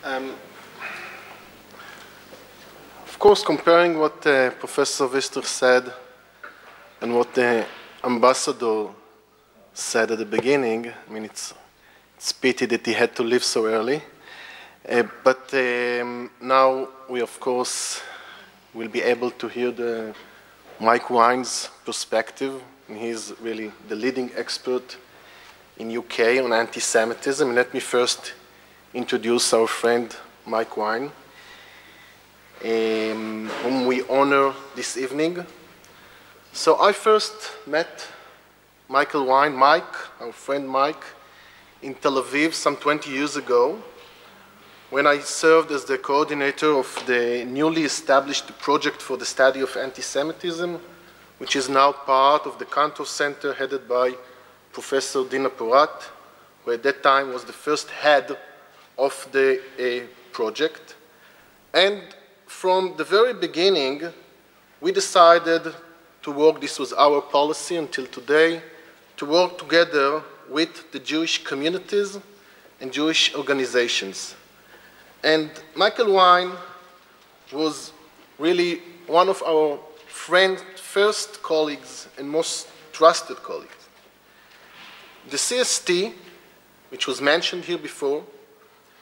Um, of course, comparing what Professor Wister said and what the ambassador said at the beginning, I mean, it's pity that he had to leave so early. But now we, of course, will be able to hear the Mike Whine's perspective. And he's really the leading expert in UK on anti-Semitism. And let me first introduce our friend Mike Whine, whom we honor this evening. So I first met Michael Whine, our friend Mike, in Tel Aviv some 20 years ago, when I served as the coordinator of the newly established project for the study of anti-Semitism, which is now part of the Kantor Center headed by Professor Dina Porat, who at that time was the first head of the project. And from the very beginning, we decided to work, this was our policy until today, to work together with the Jewish communities and Jewish organizations. And Michael Whine was really one of our first colleagues and most trusted colleagues. The CST, which was mentioned here before,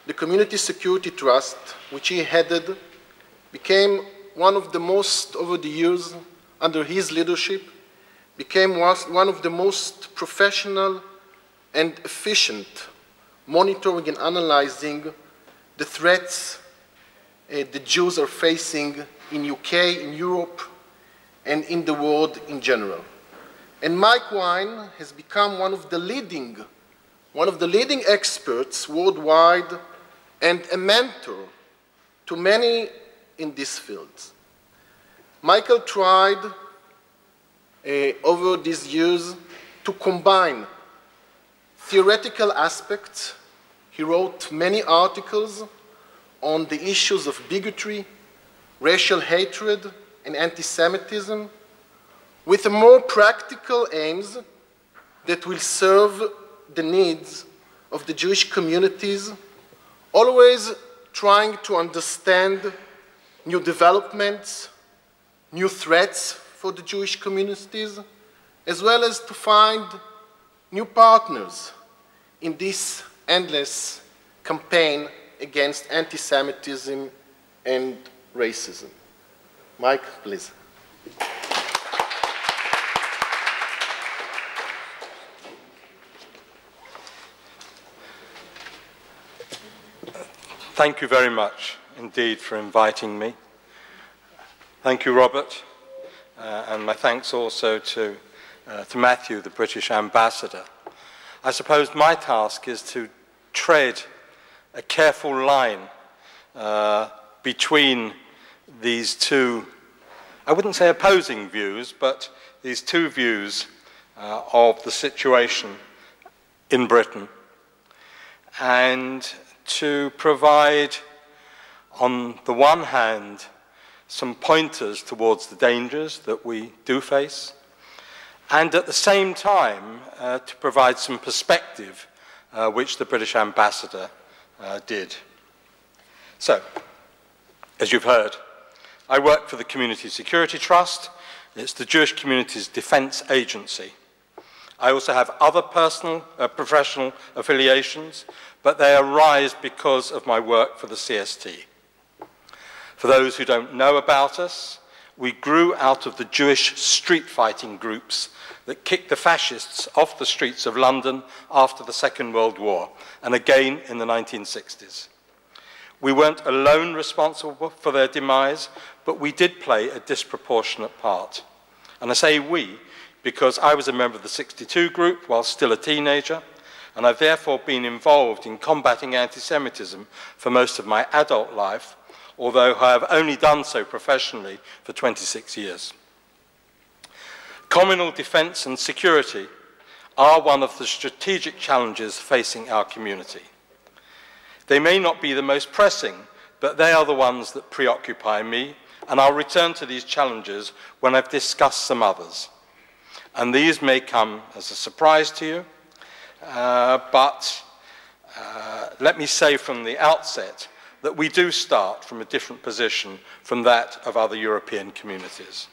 the Community Security Trust, which he headed, became one of the most, over the years, under his leadership, became one of the most professional and efficient monitoring and analyzing the threats the Jews are facing in UK, in Europe, and in the world in general. And Mike Whine has become one of the leading experts worldwide and a mentor to many in these fields. Michael tried over these years to combine theoretical aspects. He wrote many articles on the issues of bigotry, racial hatred, and anti-Semitism, with more practical aims that will serve the needs of the Jewish communities, always trying to understand new developments, new threats for the Jewish communities, as well as to find new partners in this endless campaign against anti-Semitism and racism. Mike, please. Thank you very much indeed for inviting me. Thank you, Robert, and my thanks also to Matthew, the British ambassador. I suppose my task is to tread a careful line between these two, I wouldn't say opposing views, but these two views of the situation in Britain, and to provide, on the one hand, some pointers towards the dangers that we do face, and at the same time to provide some perspective, which the British ambassador did. So, as you've heard, I work for the Community Security Trust. It's the Jewish community's defense agency. I also have other personal, professional affiliations, but they arise because of my work for the CST. For those who don't know about us, we grew out of the Jewish street fighting groups that kicked the fascists off the streets of London after the Second World War, and again in the 1960s. We weren't alone responsible for their demise, but we did play a disproportionate part. And I say we, because I was a member of the 62 group while still a teenager, and I've therefore been involved in combating anti-Semitism for most of my adult life, although I have only done so professionally for 26 years. Communal defense and security are one of the strategic challenges facing our community. They may not be the most pressing, but they are the ones that preoccupy me, and I'll return to these challenges when I've discussed some others. And these may come as a surprise to you, but let me say from the outset that we do start from a different position from that of other European communities.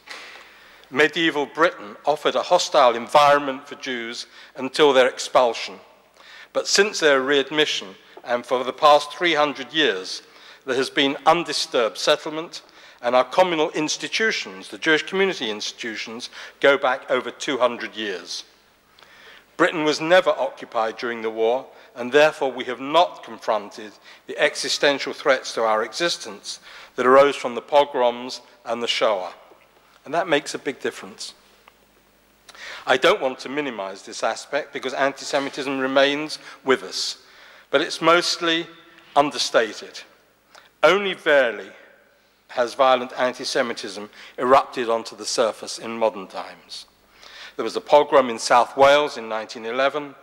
Medieval Britain offered a hostile environment for Jews until their expulsion, but since their readmission and for the past 300 years, there has been undisturbed settlement, and our communal institutions, the Jewish community institutions, go back over 200 years. Britain was never occupied during the war, and therefore we have not confronted the existential threats to our existence that arose from the pogroms and the Shoah. And that makes a big difference. I don't want to minimize this aspect because anti-Semitism remains with us, but it's mostly understated. Only rarely has violent anti-Semitism erupted onto the surface in modern times. There was a pogrom in South Wales in 1911.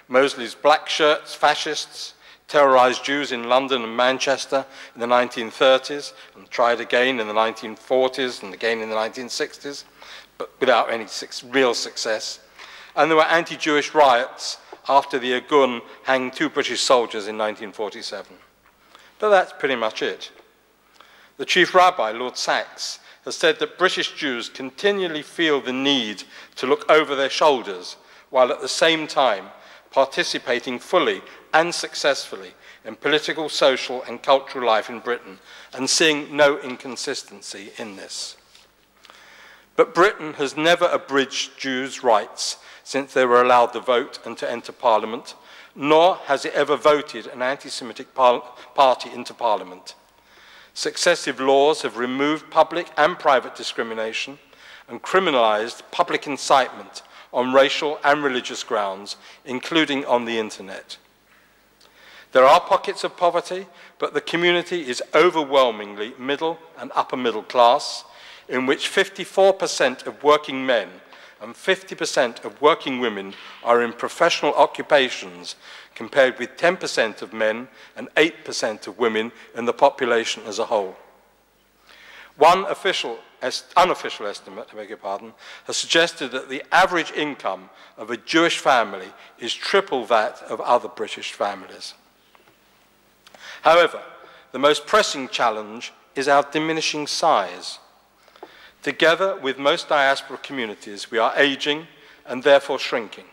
Mosley's black shirts, fascists, terrorized Jews in London and Manchester in the 1930s and tried again in the 1940s and again in the 1960s, but without any real success. And there were anti-Jewish riots after the Irgun hanged 2 British soldiers in 1947. But that's pretty much it. The Chief Rabbi, Lord Sachs, has said that British Jews continually feel the need to look over their shoulders while at the same time participating fully and successfully in political, social and cultural life in Britain and seeing no inconsistency in this. But Britain has never abridged Jews' rights since they were allowed to vote and to enter Parliament, nor has it ever voted an anti-Semitic party into Parliament. Successive laws have removed public and private discrimination and criminalized public incitement on racial and religious grounds, including on the internet. There are pockets of poverty, but the community is overwhelmingly middle and upper middle class, in which 54% of working men and 50% of working women are in professional occupations, compared with 10% of men and 8% of women in the population as a whole. One unofficial estimate, I beg your pardon, has suggested that the average income of a Jewish family is triple that of other British families. However, the most pressing challenge is our diminishing size. Together with most diaspora communities, we are aging and therefore shrinking.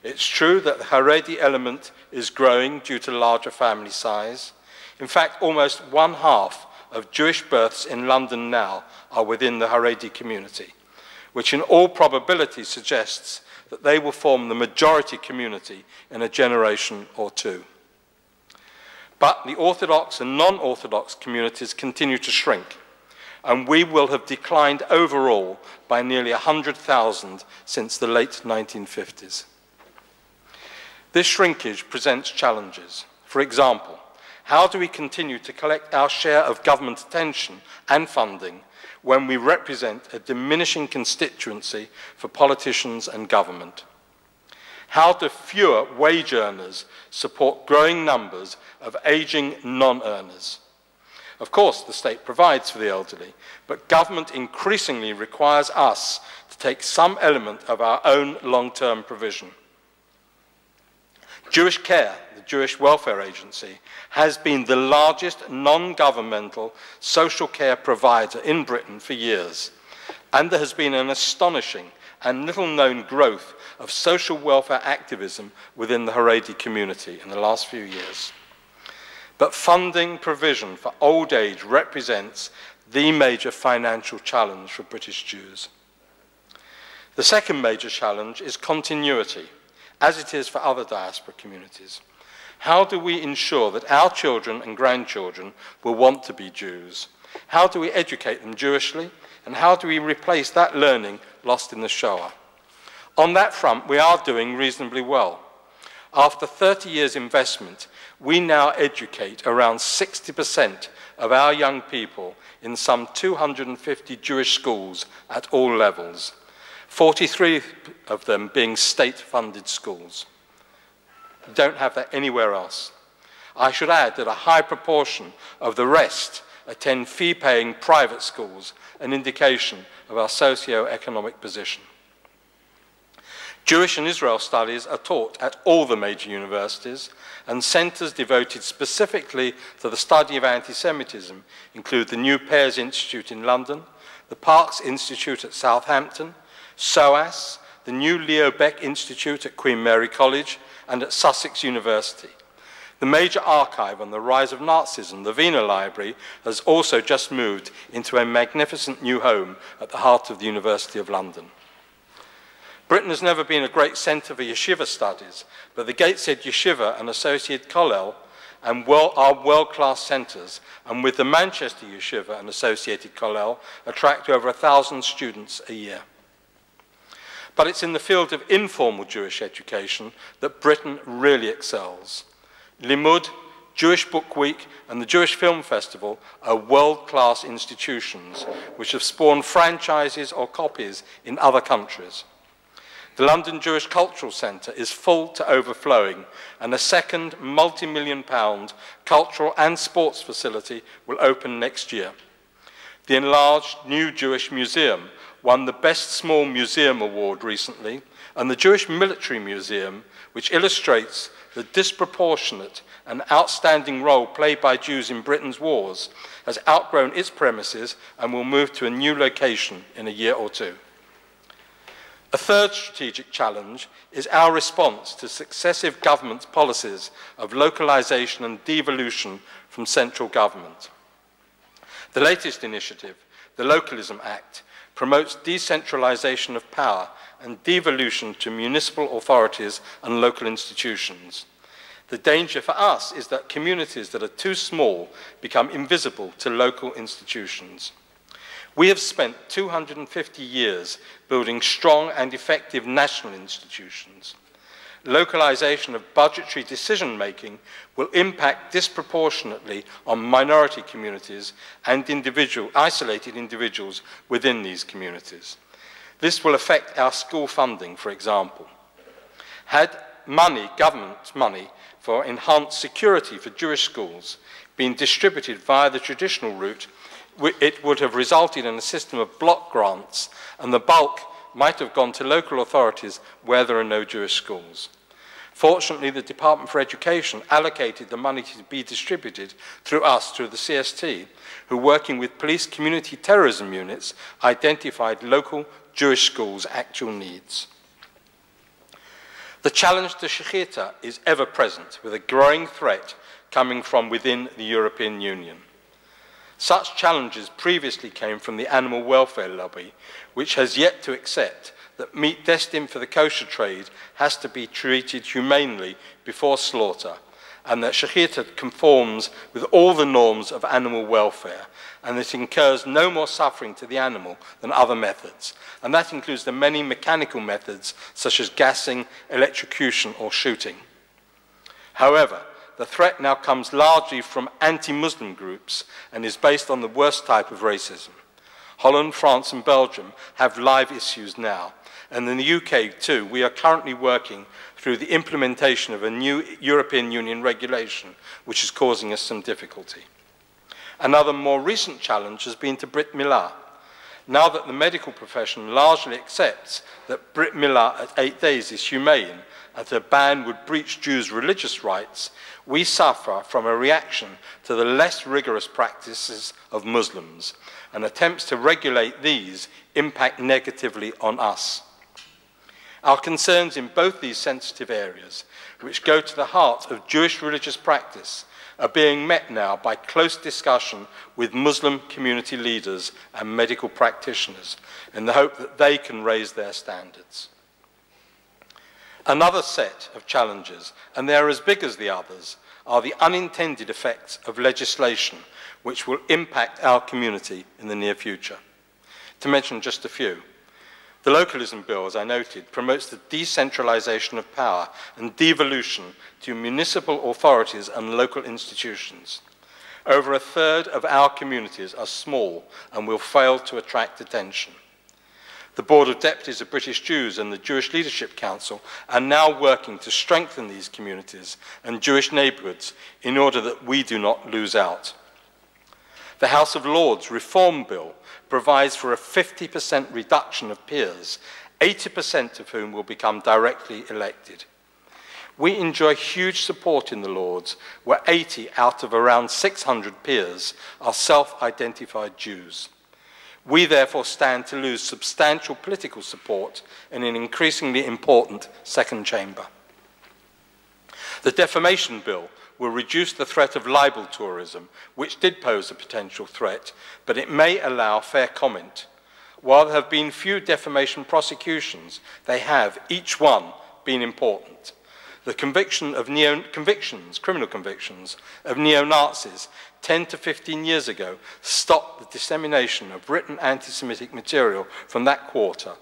It's true that the Haredi element is growing due to larger family size. In fact, almost 1/2 of Jewish births in London now are within the Haredi community, which in all probability suggests that they will form the majority community in a generation or two. But the Orthodox and non-Orthodox communities continue to shrink, and we will have declined overall by nearly 100,000 since the late 1950s. This shrinkage presents challenges. For example, how do we continue to collect our share of government attention and funding when we represent a diminishing constituency for politicians and government? How do fewer wage earners support growing numbers of aging non-earners? Of course, the state provides for the elderly, but government increasingly requires us to take some element of our own long-term provision. Jewish Care, the Jewish Welfare Agency, has been the largest non-governmental social care provider in Britain for years, and there has been an astonishing and little-known growth of social welfare activism within the Haredi community in the last few years. But funding provision for old age represents the major financial challenge for British Jews. The second major challenge is continuity, as it is for other diaspora communities. How do we ensure that our children and grandchildren will want to be Jews? How do we educate them Jewishly? And how do we replace that learning lost in the Shoah? On that front, we are doing reasonably well. After 30 years' investment, we now educate around 60% of our young people in some 250 Jewish schools at all levels, 43 of them being state-funded schools. We don't have that anywhere else. I should add that a high proportion of the rest attend fee-paying private schools, an indication of our socio-economic position. Jewish and Israel studies are taught at all the major universities, and centres devoted specifically to the study of anti-Semitism include the New Pears Institute in London, the Parks Institute at Southampton, SOAS, the new Leo Beck Institute at Queen Mary College, and at Sussex University. The major archive on the rise of Nazism, the Wiener Library, has also just moved into a magnificent new home at the heart of the University of London. Britain has never been a great centre for yeshiva studies, but the Gateshead Yeshiva and Associated Kollel are world-class centres, and with the Manchester Yeshiva and Associated Kollel, attract over 1,000 students a year. But it's in the field of informal Jewish education that Britain really excels. Limud, Jewish Book Week, and the Jewish Film Festival are world-class institutions which have spawned franchises or copies in other countries. The London Jewish Cultural Centre is full to overflowing, and a second multi-million-pound cultural and sports facility will open next year. The enlarged New Jewish Museum won the Best Small Museum Award recently, and the Jewish Military Museum, which illustrates the disproportionate and outstanding role played by Jews in Britain's wars, has outgrown its premises and will move to a new location in a year or two. A third strategic challenge is our response to successive governments' policies of localisation and devolution from central government. The latest initiative, the Localism Act, promotes decentralisation of power and devolution to municipal authorities and local institutions. The danger for us is that communities that are too small become invisible to local institutions. We have spent 250 years building strong and effective national institutions. Localisation of budgetary decision-making will impact disproportionately on minority communities and isolated individuals within these communities. This will affect our school funding, for example. Had government money for enhanced security for Jewish schools been distributed via the traditional route, it would have resulted in a system of block grants, and the bulk might have gone to local authorities where there are no Jewish schools. Fortunately, the Department for Education allocated the money to be distributed through the CST, who, working with police community terrorism units, identified local Jewish schools' actual needs. The challenge to Shechita is ever present, with a growing threat coming from within the European Union. Such challenges previously came from the animal welfare lobby, which has yet to accept that meat destined for the kosher trade has to be treated humanely before slaughter, and that Shechita conforms with all the norms of animal welfare, and that it incurs no more suffering to the animal than other methods. And that includes the many mechanical methods, such as gassing, electrocution, or shooting. However, the threat now comes largely from anti-Muslim groups and is based on the worst type of racism. Holland, France, and Belgium have live issues now. And in the UK, too, we are currently working through the implementation of a new European Union regulation, which is causing us some difficulty. Another more recent challenge has been to Brit Milah. Now that the medical profession largely accepts that Brit Milah at 8 days is humane and that a ban would breach Jews' religious rights, we suffer from a reaction to the less rigorous practices of Muslims, and attempts to regulate these impact negatively on us. Our concerns in both these sensitive areas, which go to the heart of Jewish religious practice, are being met now by close discussion with Muslim community leaders and medical practitioners in the hope that they can raise their standards. Another set of challenges, and they are as big as the others, are the unintended effects of legislation which will impact our community in the near future. To mention just a few, the Localism Bill, as I noted, promotes the decentralisation of power and devolution to municipal authorities and local institutions. Over a third of our communities are small and will fail to attract attention. The Board of Deputies of British Jews and the Jewish Leadership Council are now working to strengthen these communities and Jewish neighbourhoods in order that we do not lose out. The House of Lords Reform Bill provides for a 50% reduction of peers 80% of whom will become directly elected. We enjoy huge support in the Lords, where 80 out of around 600 peers are self-identified Jews. We therefore stand to lose substantial political support in an increasingly important second chamber. The defamation bill will reduce the threat of libel tourism, which did pose a potential threat, but it may allow fair comment. While there have been few defamation prosecutions, they have, each one, been important. The criminal convictions of neo-Nazis 10 to 15 years ago stopped the dissemination of written anti-Semitic material from that quarter,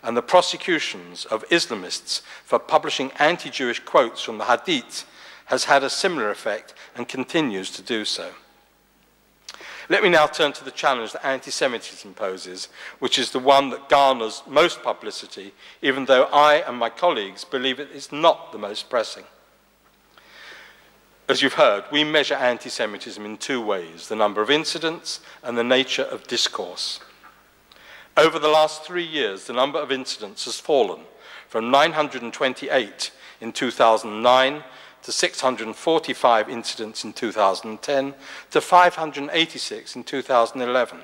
and the prosecutions of Islamists for publishing anti-Jewish quotes from the Hadith has had a similar effect and continues to do so. Let me now turn to the challenge that anti-Semitism poses, which is the one that garners most publicity, even though I and my colleagues believe it is not the most pressing. As you've heard, we measure anti-Semitism in two ways: the number of incidents and the nature of discourse. Over the last 3 years, the number of incidents has fallen from 928 in 2009 to 645 incidents in 2010 to 586 in 2011.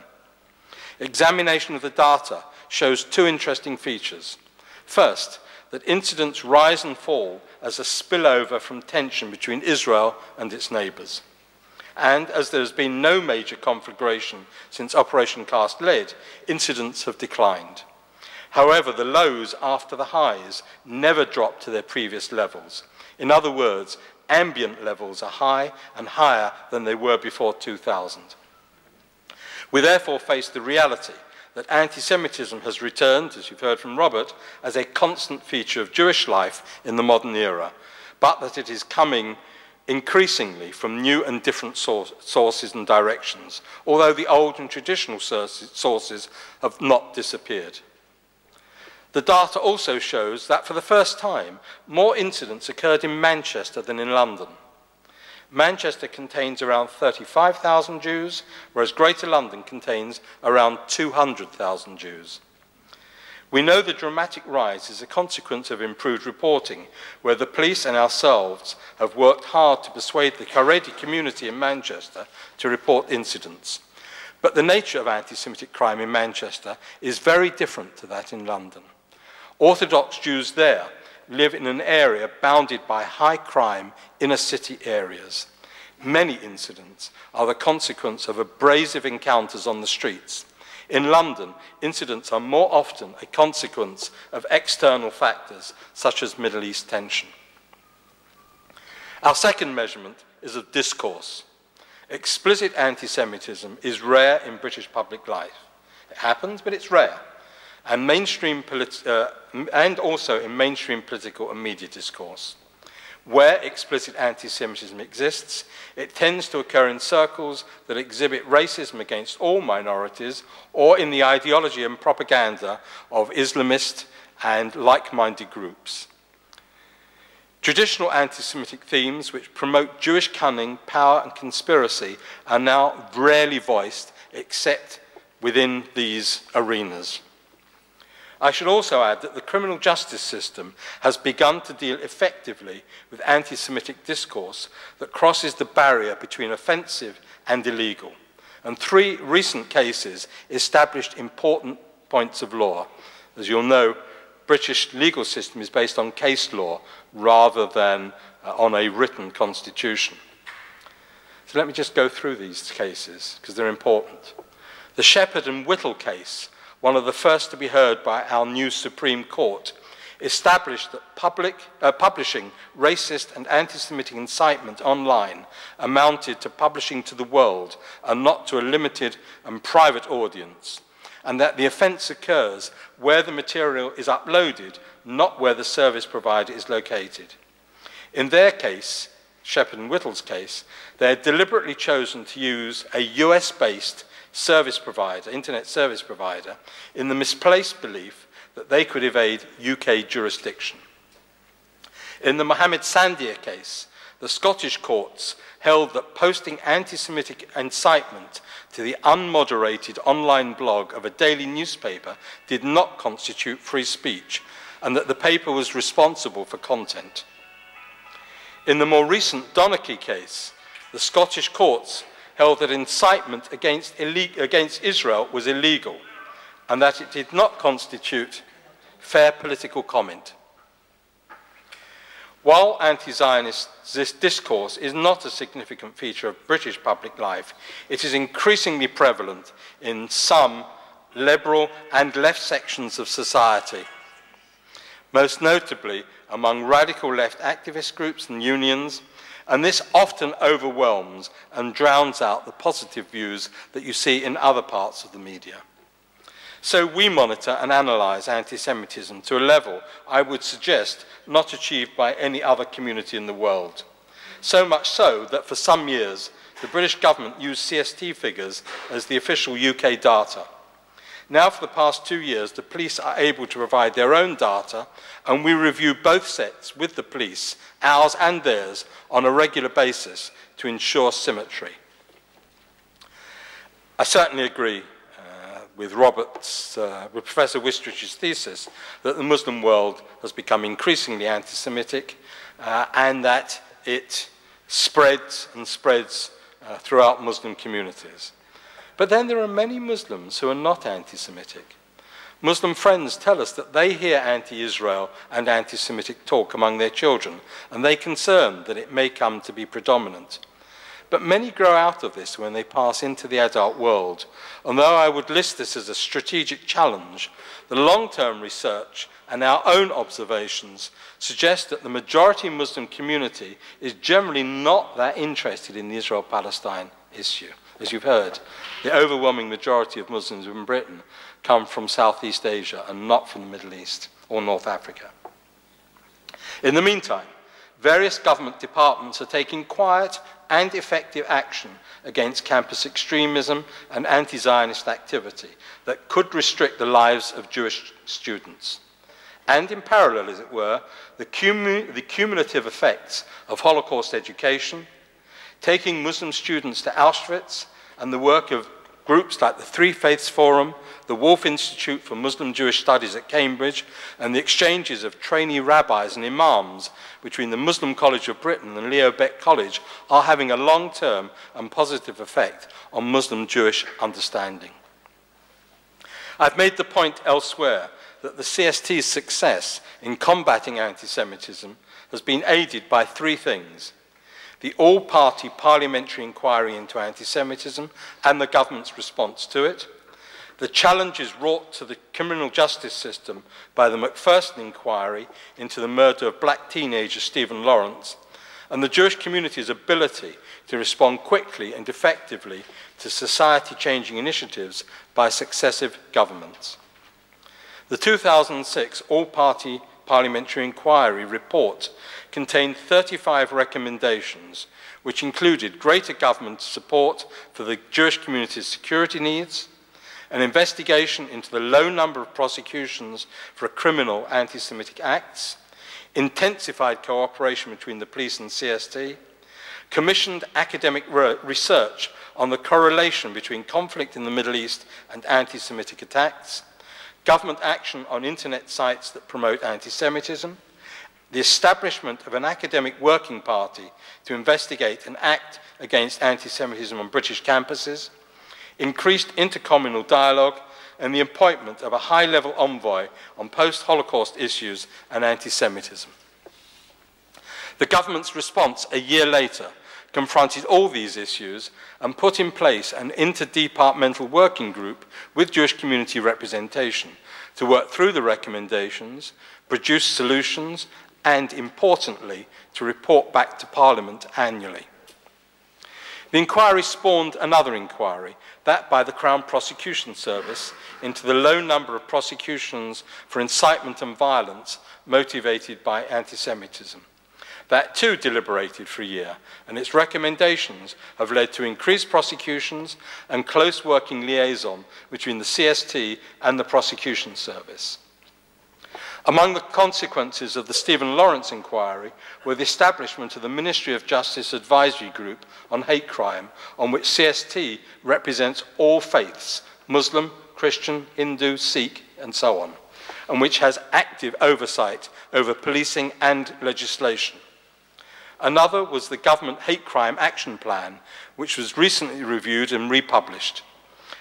Examination of the data shows two interesting features. First, that incidents rise and fall as a spillover from tension between Israel and its neighbours. And as there has been no major conflagration since Operation Cast Lead, incidents have declined. However, the lows after the highs never drop to their previous levels. In other words, ambient levels are high and higher than they were before 2000. We therefore face the reality that anti-Semitism has returned, as you've heard from Robert, as a constant feature of Jewish life in the modern era, but that it is coming increasingly from new and different sources and directions, although the old and traditional sources have not disappeared. The data also shows that for the first time, more incidents occurred in Manchester than in London. Manchester contains around 35,000 Jews, whereas Greater London contains around 200,000 Jews. We know the dramatic rise is a consequence of improved reporting, where the police and ourselves have worked hard to persuade the Haredi community in Manchester to report incidents. But the nature of anti-Semitic crime in Manchester is very different to that in London. Orthodox Jews there live in an area bounded by high crime inner city areas. Many incidents are the consequence of abrasive encounters on the streets. In London, incidents are more often a consequence of external factors, such as Middle East tension. Our second measurement is of discourse. Explicit anti-Semitism is rare in British public life. It happens, but it's rare. And also in mainstream political and media discourse. Where explicit anti-Semitism exists, it tends to occur in circles that exhibit racism against all minorities, or in the ideology and propaganda of Islamist and like-minded groups. Traditional anti-Semitic themes which promote Jewish cunning, power and conspiracy are now rarely voiced except within these arenas. I should also add that the criminal justice system has begun to deal effectively with anti-Semitic discourse that crosses the barrier between offensive and illegal. And 3 recent cases established important points of law. As you'll know, British legal system is based on case law rather than on a written constitution. So let me just go through these cases because they're important. The Shepherd and Whittle case, one of the first to be heard by our new Supreme Court, established that publishing racist and anti-Semitic incitement online amounted to publishing to the world and not to a limited and private audience, and that the offence occurs where the material is uploaded, not where the service provider is located. In their case, Shepherd and Whittle's case, they had deliberately chosen to use a US-based service provider, internet service provider, in the misplaced belief that they could evade UK jurisdiction. In the Mohammed Sandia case, the Scottish courts held that posting anti-Semitic incitement to the unmoderated online blog of a daily newspaper did not constitute free speech, and that the paper was responsible for content. In the more recent Donaghy case, the Scottish courts held that incitement against Israel was illegal, and that it did not constitute fair political comment. While anti-Zionist discourse is not a significant feature of British public life, it is increasingly prevalent in some liberal and left sections of society, most notably among radical left activist groups and unions, and this often overwhelms and drowns out the positive views that you see in other parts of the media. So we monitor and analyse anti-Semitism to a level, I would suggest, not achieved by any other community in the world. So much so that for some years, the British government used CST figures as the official UK data. Now, for the past 2 years, the police are able to provide their own data, and we review both sets with the police, ours and theirs, on a regular basis to ensure symmetry. I certainly agree with Professor Wistrich's thesis that the Muslim world has become increasingly anti-Semitic and that it spreads and spreads throughout Muslim communities. But then there are many Muslims who are not anti-Semitic. Muslim friends tell us that they hear anti-Israel and anti-Semitic talk among their children, and they're concerned that it may come to be predominant. But many grow out of this when they pass into the adult world. And though I would list this as a strategic challenge, the long-term research and our own observations suggest that the majority Muslim community is generally not that interested in the Israel-Palestine issue. As you've heard, the overwhelming majority of Muslims in Britain come from Southeast Asia and not from the Middle East or North Africa. In the meantime, various government departments are taking quiet and effective action against campus extremism and anti-Zionist activity that could restrict the lives of Jewish students. And in parallel, as it were, the cumulative effects of Holocaust education, taking Muslim students to Auschwitz, and the work of groups like the Three Faiths Forum, the Wolf Institute for Muslim Jewish Studies at Cambridge, and the exchanges of trainee rabbis and imams between the Muslim College of Britain and Leo Beck College are having a long-term and positive effect on Muslim Jewish understanding. I've made the point elsewhere that the CST's success in combating anti-Semitism has been aided by three things: the all-party parliamentary inquiry into anti-Semitism and the government's response to it, the challenges wrought to the criminal justice system by the Macpherson inquiry into the murder of black teenager Stephen Lawrence, and the Jewish community's ability to respond quickly and effectively to society-changing initiatives by successive governments. The 2006 all-party parliamentary inquiry report contained 35 recommendations, which included greater government support for the Jewish community's security needs, an investigation into the low number of prosecutions for criminal anti-Semitic acts, intensified cooperation between the police and CST, commissioned academic research on the correlation between conflict in the Middle East and anti-Semitic attacks, government action on internet sites that promote anti-Semitism, the establishment of an academic working party to investigate and act against anti-Semitism on British campuses, increased intercommunal dialogue, and the appointment of a high-level envoy on post-Holocaust issues and anti-Semitism. The government's response a year later confronted all these issues and put in place an interdepartmental working group with Jewish community representation to work through the recommendations, produce solutions, and, importantly, to report back to Parliament annually. The inquiry spawned another inquiry, that by the Crown Prosecution Service, into the low number of prosecutions for incitement and violence motivated by anti-Semitism. That too deliberated for a year, and its recommendations have led to increased prosecutions and close working liaison between the CST and the Prosecution Service. Among the consequences of the Stephen Lawrence inquiry were the establishment of the Ministry of Justice Advisory Group on Hate Crime, on which CST represents all faiths, Muslim, Christian, Hindu, Sikh, and so on, and which has active oversight over policing and legislation. Another was the Government Hate Crime Action Plan, which was recently reviewed and republished.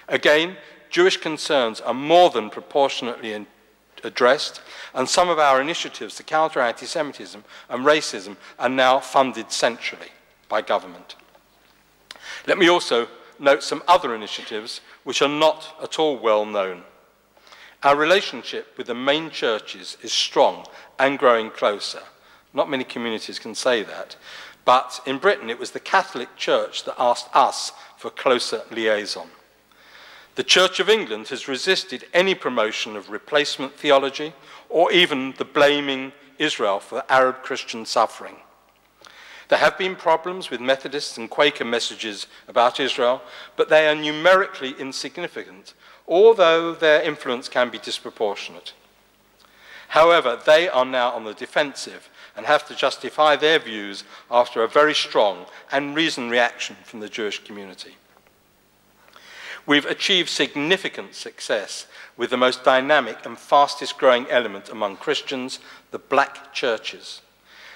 Again, Jewish concerns are more than proportionately addressed, and some of our initiatives to counter anti-Semitism and racism are now funded centrally by government. Let me also note some other initiatives which are not at all well known. Our relationship with the main churches is strong and growing closer. Not many communities can say that, but in Britain it was the Catholic Church that asked us for closer liaison. The Church of England has resisted any promotion of replacement theology or even the blaming Israel for Arab Christian suffering. There have been problems with Methodist and Quaker messages about Israel, but they are numerically insignificant, although their influence can be disproportionate. However, they are now on the defensive and have to justify their views after a very strong and reasoned reaction from the Jewish community. We've achieved significant success with the most dynamic and fastest growing element among Christians, the black churches.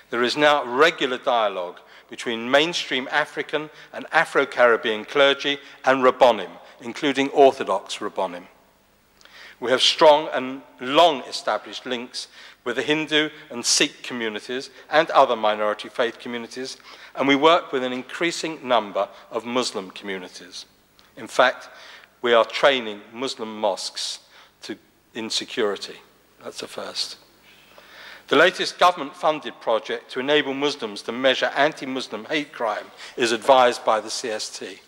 There is now regular dialogue between mainstream African and Afro-Caribbean clergy and Rabbonim, including Orthodox Rabbonim. We have strong and long established links with the Hindu and Sikh communities and other minority faith communities, and we work with an increasing number of Muslim communities. In fact, we are training Muslim mosques in security. That's a first. The latest government-funded project to enable Muslims to measure anti-Muslim hate crime is advised by the CST.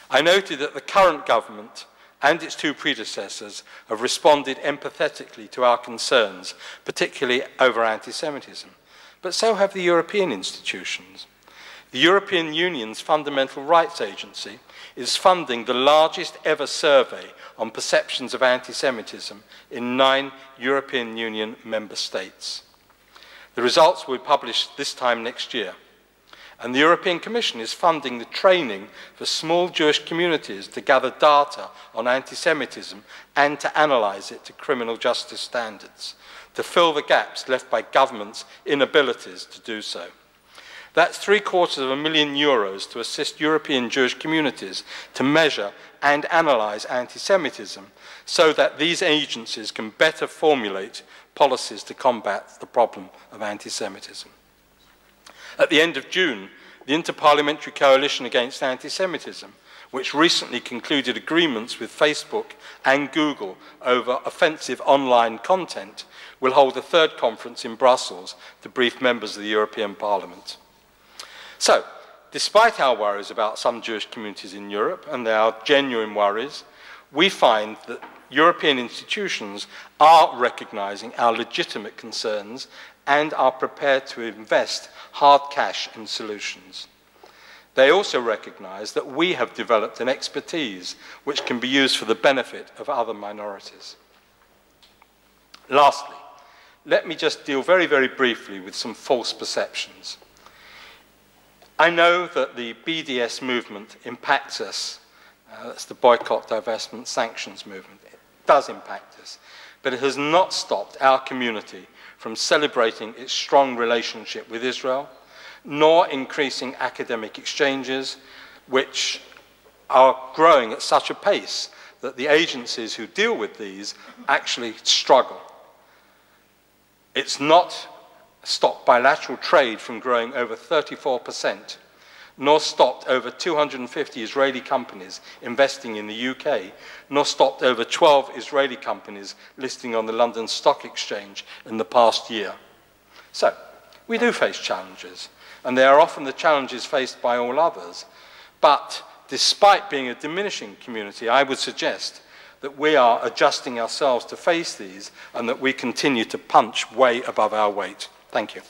I noted that the current government and its two predecessors have responded empathetically to our concerns, particularly over anti-Semitism, but so have the European institutions. The European Union's Fundamental Rights Agency is funding the largest ever survey on perceptions of anti-Semitism in 9 European Union member states. The results will be published this time next year. And the European Commission is funding the training for small Jewish communities to gather data on anti-Semitism and to analyse it to criminal justice standards, to fill the gaps left by governments' inabilities to do so. That's €750,000 to assist European Jewish communities to measure and analyse anti-Semitism so that these agencies can better formulate policies to combat the problem of anti-Semitism. At the end of June, the Interparliamentary Coalition Against Anti-Semitism, which recently concluded agreements with Facebook and Google over offensive online content, will hold a third conference in Brussels to brief members of the European Parliament. So, despite our worries about some Jewish communities in Europe, and there are genuine worries, we find that European institutions are recognising our legitimate concerns and are prepared to invest hard cash in solutions. They also recognise that we have developed an expertise which can be used for the benefit of other minorities. Lastly, let me just deal very, very briefly with some false perceptions. I know that the BDS movement impacts us. That's the boycott, divestment, sanctions movement. It does impact us, but it has not stopped our community from celebrating its strong relationship with Israel, nor increasing academic exchanges, which are growing at such a pace that the agencies who deal with these actually struggle. It's not stopped bilateral trade from growing over 34%, nor stopped over 250 Israeli companies investing in the UK, nor stopped over 12 Israeli companies listing on the London Stock Exchange in the past year. So, we do face challenges, and they are often the challenges faced by all others. But despite being a diminishing community, I would suggest that we are adjusting ourselves to face these and that we continue to punch way above our weight. Thank you.